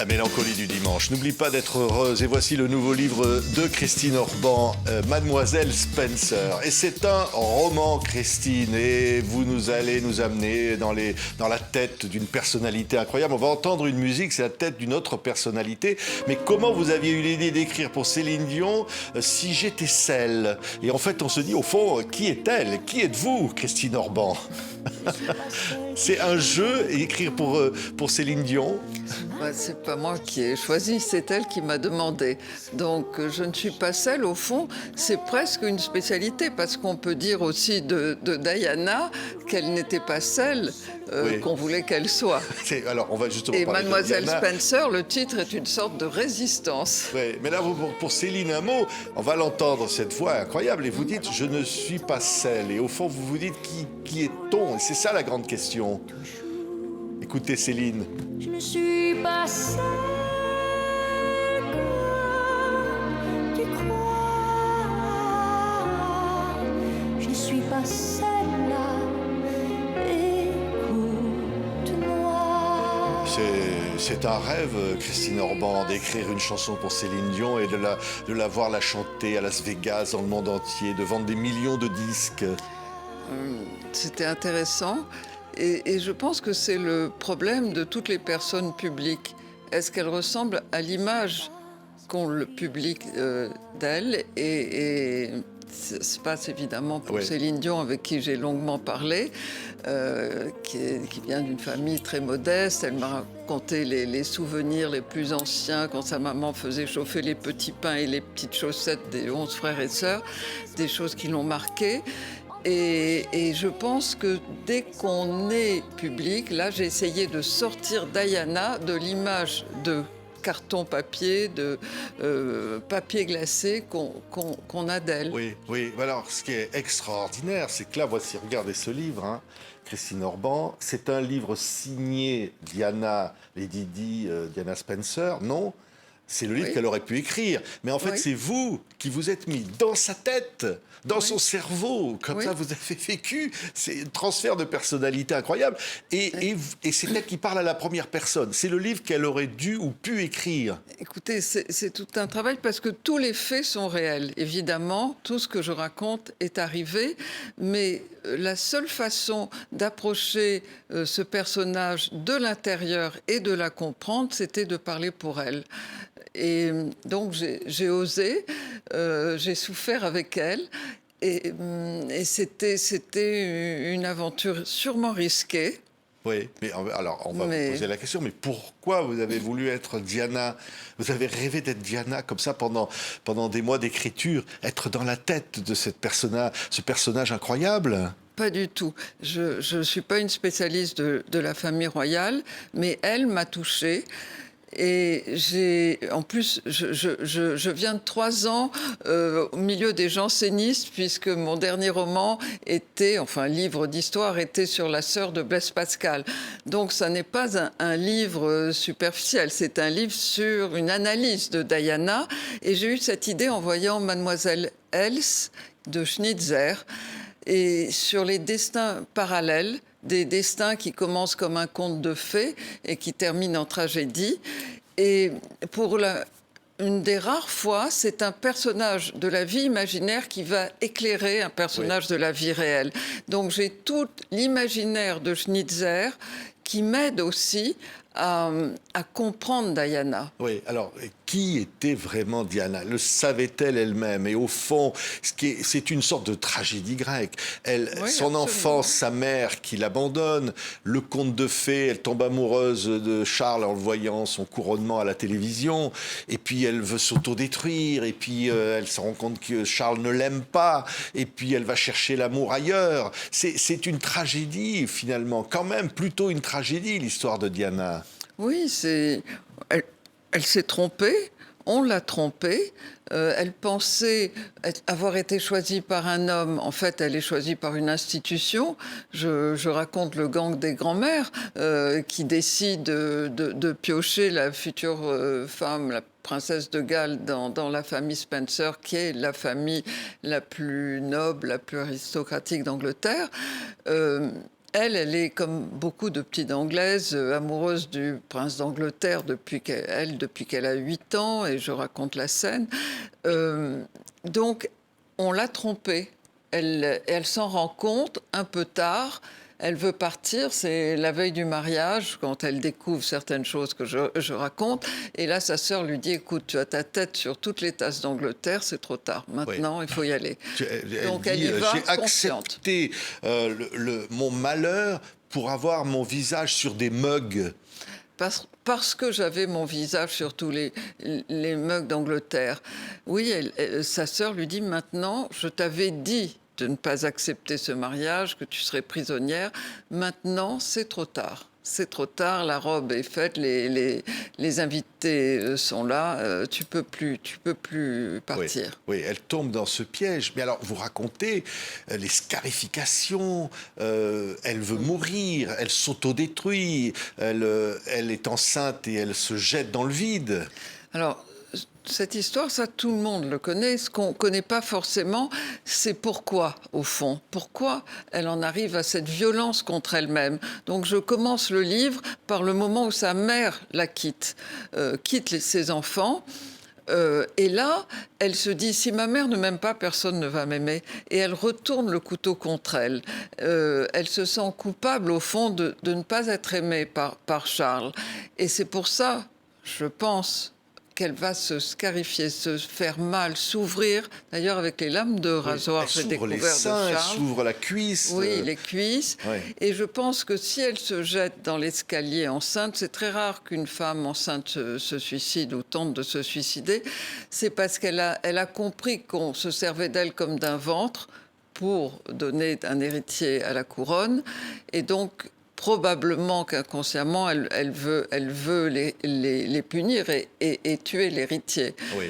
La mélancolie du dimanche. N'oublie pas d'être heureuse. Et voici le nouveau livre de Christine Orban, Mademoiselle Spencer. Et c'est un roman, Christine. Et vous allez nous amener dans la tête d'une personnalité incroyable. On va entendre une musique, c'est la tête d'une autre personnalité. Mais comment vous aviez eu l'idée d'écrire pour Céline Dion Si j'étais celle? Et en fait, on se dit, au fond, qui est-elle? Qui êtes-vous, Christine Orban? C'est un jeu, écrire pour Céline Dion. C'est pas moi qui ai choisi, c'est elle qui m'a demandé. Donc je ne suis pas celle, au fond, c'est presque une spécialité, parce qu'on peut dire aussi de Diana qu'elle n'était pas celle Oui. qu'on voulait qu'elle soit. Alors, on va justement Et parler de Mademoiselle Diana. Spencer, le titre est une sorte de résistance. Oui, mais là, pour Céline, un mot, on va l'entendre, cette voix incroyable, et vous dites « je ne suis pas celle ». Et au fond, vous vous dites « qui est-on » Et c'est ça la grande question. Écoutez Céline. Je ne suis pas celle que tu crois. Je ne suis pas celle-là. Écoute-moi. C'est un rêve, Christine Orban, d'écrire une chanson pour Céline Dion et de la voir la chanter à Las Vegas, dans le monde entier, de vendre des millions de disques. C'était intéressant. Et je pense que c'est le problème de toutes les personnes publiques. Est-ce qu'elles ressemblent à l'image qu'ont le public d'elles? Et ça se passe évidemment pour Céline Dion, avec qui j'ai longuement parlé, qui vient d'une famille très modeste. Elle m'a raconté les souvenirs les plus anciens, quand sa maman faisait chauffer les petits pains et les petites chaussettes des 11 frères et sœurs, des choses qui l'ont marquée. Et je pense que dès qu'on est public, là j'ai essayé de sortir Diana de l'image de carton-papier, de papier glacé qu'on a d'elle. Oui, oui. Alors, ce qui est extraordinaire, c'est que là, voici, regardez ce livre, hein, Christine Orban. C'est un livre signé Diana, Lady Di, Diana Spencer, non? C'est le livre qu'elle aurait pu écrire. Mais en fait, c'est vous qui vous êtes mis dans sa tête, dans son cerveau. Comme ça, vous avez vécu. C'est un transfert de personnalité incroyable. Et c'est elle qui parle à la première personne. C'est le livre qu'elle aurait dû ou pu écrire. Écoutez, c'est tout un travail, parce que tous les faits sont réels. Évidemment, tout ce que je raconte est arrivé. Mais la seule façon d'approcher ce personnage de l'intérieur et de la comprendre, c'était de parler pour elle. Et donc j'ai osé, j'ai souffert avec elle, et c'était une aventure sûrement risquée. Oui, mais alors on va vous poser la question, mais pourquoi vous avez voulu être Diana? Vous avez rêvé d'être Diana comme ça pendant des mois d'écriture, être dans la tête de ce personnage incroyable? Pas du tout. Je ne suis pas une spécialiste de la famille royale, mais elle m'a touchée. Et en plus, je viens de 3 ans au milieu des jansénistes, puisque mon dernier roman livre d'histoire était sur la sœur de Blaise Pascal. Donc ça n'est pas un livre superficiel, c'est un livre sur une analyse de Diana. Et j'ai eu cette idée en voyant Mademoiselle Else de Schnitzer, et sur les destins parallèles, des destins qui commencent comme un conte de fées et qui terminent en tragédie. Et pour une des rares fois, c'est un personnage de la vie imaginaire qui va éclairer un personnage de la vie réelle. Donc j'ai tout l'imaginaire de Schnitzer qui m'aide aussi à comprendre Diana. Oui, alors, qui était vraiment Diana? Le savait-elle elle-même? Et au fond, c'est une sorte de tragédie grecque. Son enfance, sa mère qui l'abandonne, le conte de fées, elle tombe amoureuse de Charles en le voyant, son couronnement à la télévision, et puis elle veut s'autodétruire, et puis elle se rend compte que Charles ne l'aime pas, et puis elle va chercher l'amour ailleurs. C'est une tragédie, finalement, quand même, plutôt une tragédie, l'histoire de Diana. Oui, elle s'est trompée, on l'a trompée. Elle pensait avoir été choisie par un homme. En fait, elle est choisie par une institution. Je raconte le gang des grands-mères qui décide de piocher la future femme, la princesse de Galles, dans la famille Spencer, qui est la famille la plus noble, la plus aristocratique d'Angleterre. Elle est comme beaucoup de petites Anglaises, amoureuse du prince d'Angleterre depuis qu'elle a 8 ans, et je raconte la scène. Donc, on l'a trompée. Elle s'en rend compte un peu tard. Elle veut partir, c'est la veille du mariage, quand elle découvre certaines choses que je raconte. Et là, sa sœur lui dit, écoute, tu as ta tête sur toutes les tasses d'Angleterre, c'est trop tard. Maintenant, il faut y aller. Donc, elle y va j'ai confiante. accepté mon malheur pour avoir mon visage sur des mugs. Parce que j'avais mon visage sur tous les mugs d'Angleterre. Oui, sa sœur lui dit, maintenant, je t'avais dit de ne pas accepter ce mariage, que tu serais prisonnière. Maintenant, c'est trop tard. C'est trop tard, la robe est faite, les invités sont là, tu peux plus partir. Oui, elle tombe dans ce piège. Mais alors, vous racontez les scarifications, elle veut mourir, elle s'autodétruit, elle est enceinte et elle se jette dans le vide. Alors, cette histoire, ça, tout le monde le connaît. Ce qu'on ne connaît pas forcément, c'est pourquoi, au fond. Pourquoi elle en arrive à cette violence contre elle-même. Donc, je commence le livre par le moment où sa mère la quitte ses enfants. Et là, elle se dit, si ma mère ne m'aime pas, personne ne va m'aimer. Et elle retourne le couteau contre elle. Elle se sent coupable, au fond, de ne pas être aimée par Charles. Et c'est pour ça, je pense, qu'elle va se scarifier, se faire mal, s'ouvrir. D'ailleurs, avec les lames de rasoir, j'ai découvert les seins, de Charles. Elle s'ouvre la cuisse. Oui, les cuisses. Oui. Et je pense que si elle se jette dans l'escalier enceinte, c'est très rare qu'une femme enceinte se suicide ou tente de se suicider, c'est parce qu'elle a compris qu'on se servait d'elle comme d'un ventre pour donner un héritier à la couronne. Et donc, probablement qu'inconsciemment, elle veut les punir et tuer l'héritier. Oui.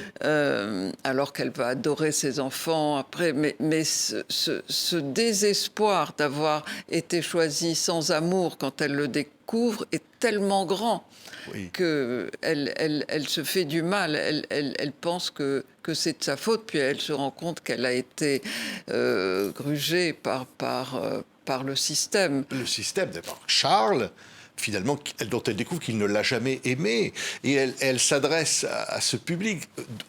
Alors qu'elle va adorer ses enfants après. Mais ce désespoir d'avoir été choisie sans amour quand elle le découvre est tellement grand qu'elle se fait du mal. Elle pense que c'est de sa faute, puis elle se rend compte qu'elle a été grugée par le système. Le système, d'abord. Charles, finalement, dont elle découvre qu'il ne l'a jamais aimé. Et elle s'adresse à ce public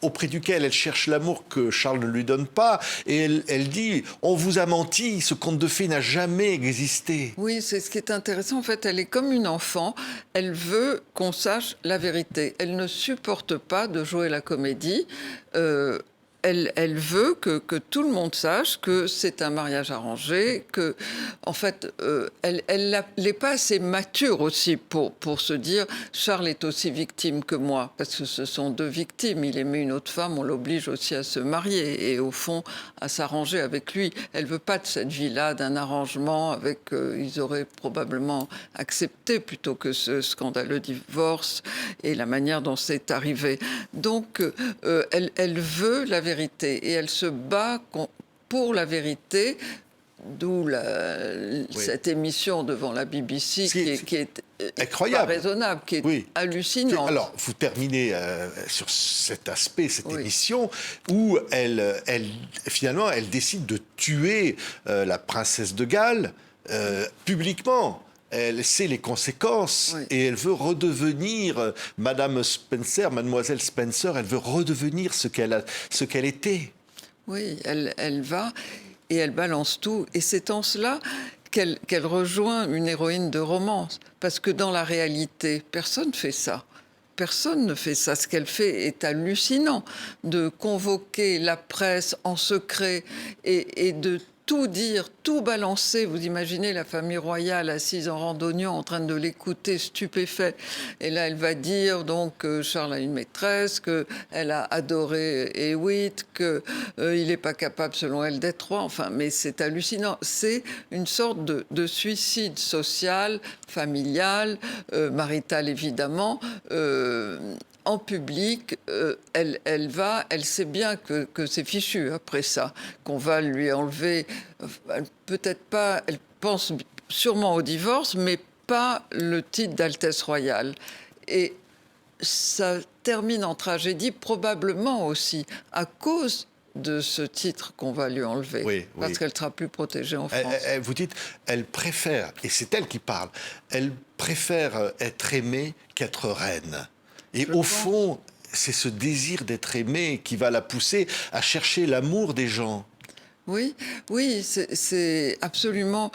auprès duquel elle cherche l'amour que Charles ne lui donne pas. Et elle dit, on vous a menti, ce conte de fées n'a jamais existé. Oui, c'est ce qui est intéressant. En fait, elle est comme une enfant. Elle veut qu'on sache la vérité. Elle ne supporte pas de jouer la comédie. Elle veut que tout le monde sache que c'est un mariage arrangé, que, en fait, elle n'est pas assez mature aussi pour se dire Charles est aussi victime que moi, parce que ce sont deux victimes. Il aimait une autre femme, on l'oblige aussi à se marier et au fond à s'arranger avec lui. Elle veut pas de cette vie-là, d'un arrangement avec. Ils auraient probablement accepté plutôt que ce scandaleux divorce et la manière dont c'est arrivé. Donc, elle veut la vérité et elle se bat pour la vérité, d'où cette émission devant la BBC qui est incroyable, pas raisonnable, qui est hallucinante. Alors, vous terminez sur cet aspect, cette émission, où finalement, elle décide de tuer la princesse de Galles publiquement. Elle sait les conséquences et elle veut redevenir Madame Spencer, Mademoiselle Spencer, elle veut redevenir ce qu'elle était. Oui, elle va et elle balance tout. Et c'est en cela qu'elle rejoint une héroïne de romance. Parce que dans la réalité, personne ne fait ça. Personne ne fait ça. Ce qu'elle fait est hallucinant. De convoquer la presse en secret et de tout dire, tout balancer. Vous imaginez la famille royale assise en randonnion en train de l'écouter stupéfait. Et là, elle va dire donc que Charles a une maîtresse, qu'elle a adoré Hewitt, qu'il n'est pas capable, selon elle, d'être roi. Enfin, mais c'est hallucinant. C'est une sorte de suicide social, familial, marital évidemment, en public, elle sait bien que c'est fichu après ça, qu'on va lui enlever, peut-être pas, elle pense sûrement au divorce, mais pas le titre d'Altesse royale. Et ça termine en tragédie, probablement aussi à cause de ce titre qu'on va lui enlever, Oui, parce oui. qu'elle sera plus protégée en France. Vous dites, elle préfère, et c'est elle qui parle, elle préfère être aimée qu'être reine. Et Je au pense. fond, c'est ce désir d'être aimée qui va la pousser à chercher l'amour des gens. Oui, oui, c'est absolument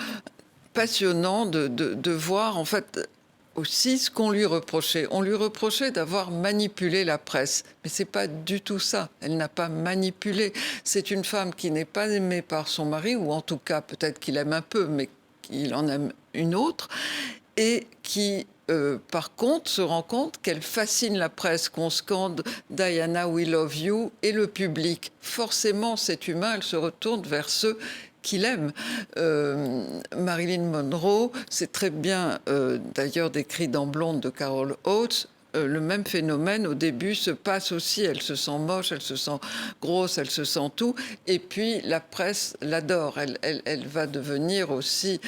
passionnant de voir en fait aussi ce qu'on lui reprochait. On lui reprochait d'avoir manipulé la presse, mais c'est pas du tout ça. Elle n'a pas manipulé. C'est une femme qui n'est pas aimée par son mari, ou en tout cas peut-être qu'il aime un peu, mais qu'il en aime une autre, et qui par contre, se rend compte qu'elle fascine la presse, qu'on scande Diana, we love you, et le public. Forcément, c'est humain, elle se retourne vers ceux qu'il aime. Marilyn Monroe, c'est très bien d'ailleurs décrit dans Blonde de Carol Oates. Le même phénomène au début se passe aussi. Elle se sent moche, elle se sent grosse, elle se sent tout. Et puis la presse l'adore. Elle va devenir aussi,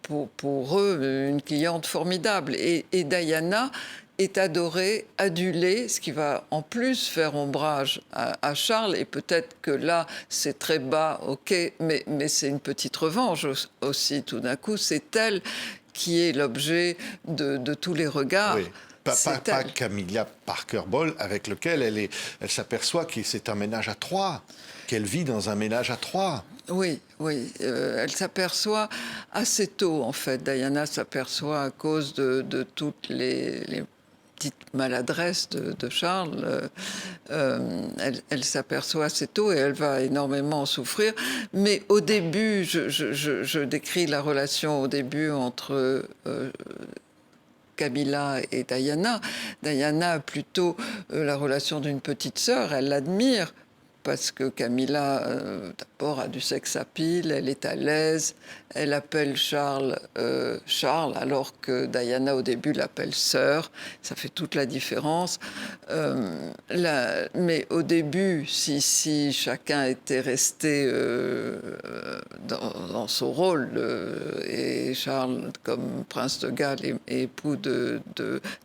pour eux, une cliente formidable. Et Diana est adorée, adulée, ce qui va en plus faire ombrage à Charles. Et peut-être que là, c'est très bas, ok, mais c'est une petite revanche aussi. Tout d'un coup, c'est elle qui est l'objet de tous les regards. Oui. Pas Camilla Parker Bowles, avec lequel elle s'aperçoit que c'est un ménage à trois, qu'elle vit dans un ménage à trois. Oui, oui. Elle s'aperçoit assez tôt, en fait. Diana s'aperçoit à cause de toutes les petites maladresses de Charles. Elle s'aperçoit assez tôt et elle va énormément en souffrir. Mais au début, je décris la relation au début entre Camilla et Diana. Diana a plutôt la relation d'une petite sœur. Elle l'admire parce que Camilla, d'abord, a du sex appeal, elle est à l'aise, elle appelle Charles Charles, alors que Diana, au début, l'appelle sœur. Ça fait toute la différence. Mais au début, si chacun était resté dans son rôle, et Charles, comme prince de Galles et époux de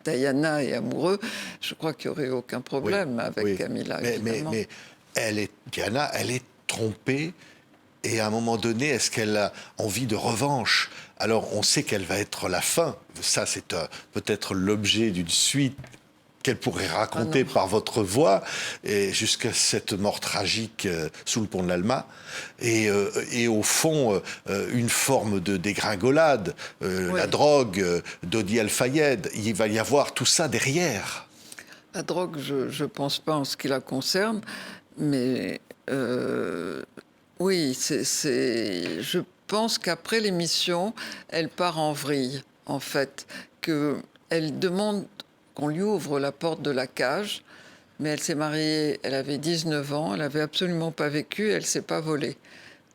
Diana et amoureux, je crois qu'il n'y aurait aucun problème avec Camilla, évidemment. Mais Diana, elle est trompée. Et à un moment donné, est-ce qu'elle a envie de revanche? Alors, on sait qu'elle va être la fin. Ça, c'est peut-être l'objet d'une suite qu'elle pourrait raconter par votre voix, et jusqu'à cette mort tragique sous le pont de l'Alma. Et au fond, une forme de dégringolade, la drogue, Dodi Al-Fayed. Il va y avoir tout ça derrière. La drogue, je ne pense pas en ce qui la concerne, mais oui, je pense qu'après l'émission, elle part en vrille, en fait, qu'elle demande qu'on lui ouvre la porte de la cage, mais elle s'est mariée, elle avait 19 ans, elle n'avait absolument pas vécu, elle ne s'est pas volée.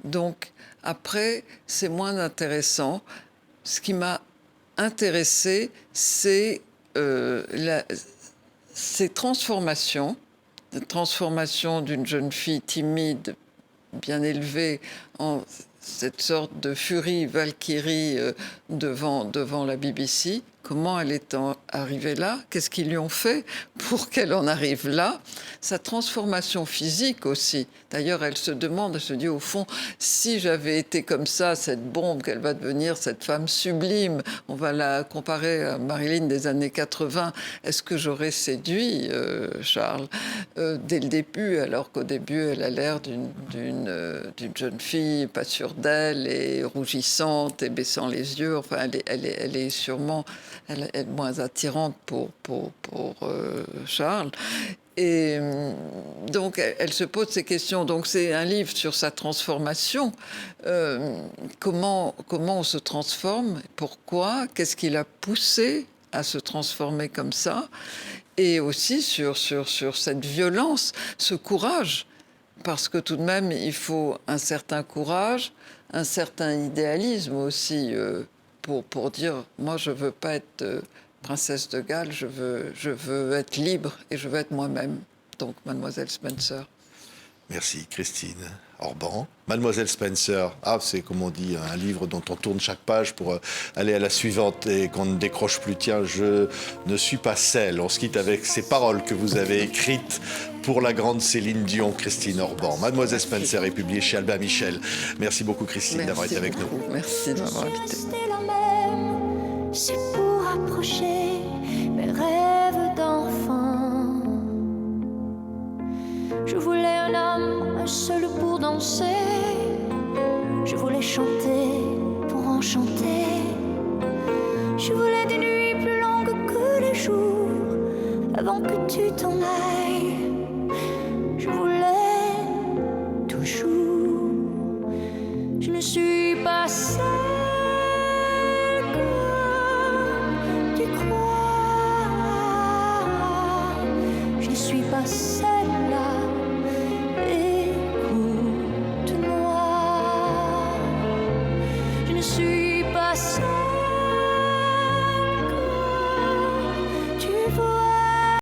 Donc, après, c'est moins intéressant. Ce qui m'a intéressée, c'est ces transformations, la transformation d'une jeune fille timide, bien élevée, en cette sorte de furie Valkyrie devant la BBC. Comment elle est arrivée là? Qu'est-ce qu'ils lui ont fait pour qu'elle en arrive là? Sa transformation physique aussi. D'ailleurs, elle se demande, elle se dit au fond, si j'avais été comme ça, cette bombe, qu'elle va devenir cette femme sublime, on va la comparer à Marilyn des années 80, est-ce que j'aurais séduit Charles dès le début, alors qu'au début, elle a l'air d'une jeune fille pas sûre d'elle et rougissante et baissant les yeux. Enfin, elle est sûrement elle est moins attirante pour Charles. Et donc, elle se pose ces questions. Donc, c'est un livre sur sa transformation. Comment on se transforme? Pourquoi? Qu'est-ce qui l'a poussé à se transformer comme ça? Et aussi sur cette violence, ce courage. Parce que tout de même, il faut un certain courage, un certain idéalisme aussi, pour dire, moi, je ne veux pas être princesse de Galles, je veux être libre et je veux être moi-même. Donc, Mademoiselle Spencer. Merci, Christine. Orban. Mademoiselle Spencer, c'est comme on dit, un livre dont on tourne chaque page pour aller à la suivante et qu'on ne décroche plus. Tiens, je ne suis pas celle. On se quitte avec ces paroles que vous avez écrites pour la grande Céline Dion, Christine Orban. Mademoiselle Spencer est publiée chez Albin Michel. Merci beaucoup Christine d'avoir été avec nous. Merci de m'avoir invité. Rester la même, c'est pour approcher mes rêves d'enfant. Je voulais un homme, un seul pour danser. Je voulais chanter pour enchanter. Je voulais des nuits plus longues que les jours avant que tu t'en ailles. Je voulais toujours. Je ne suis pas celle que tu crois. Je ne suis pas celle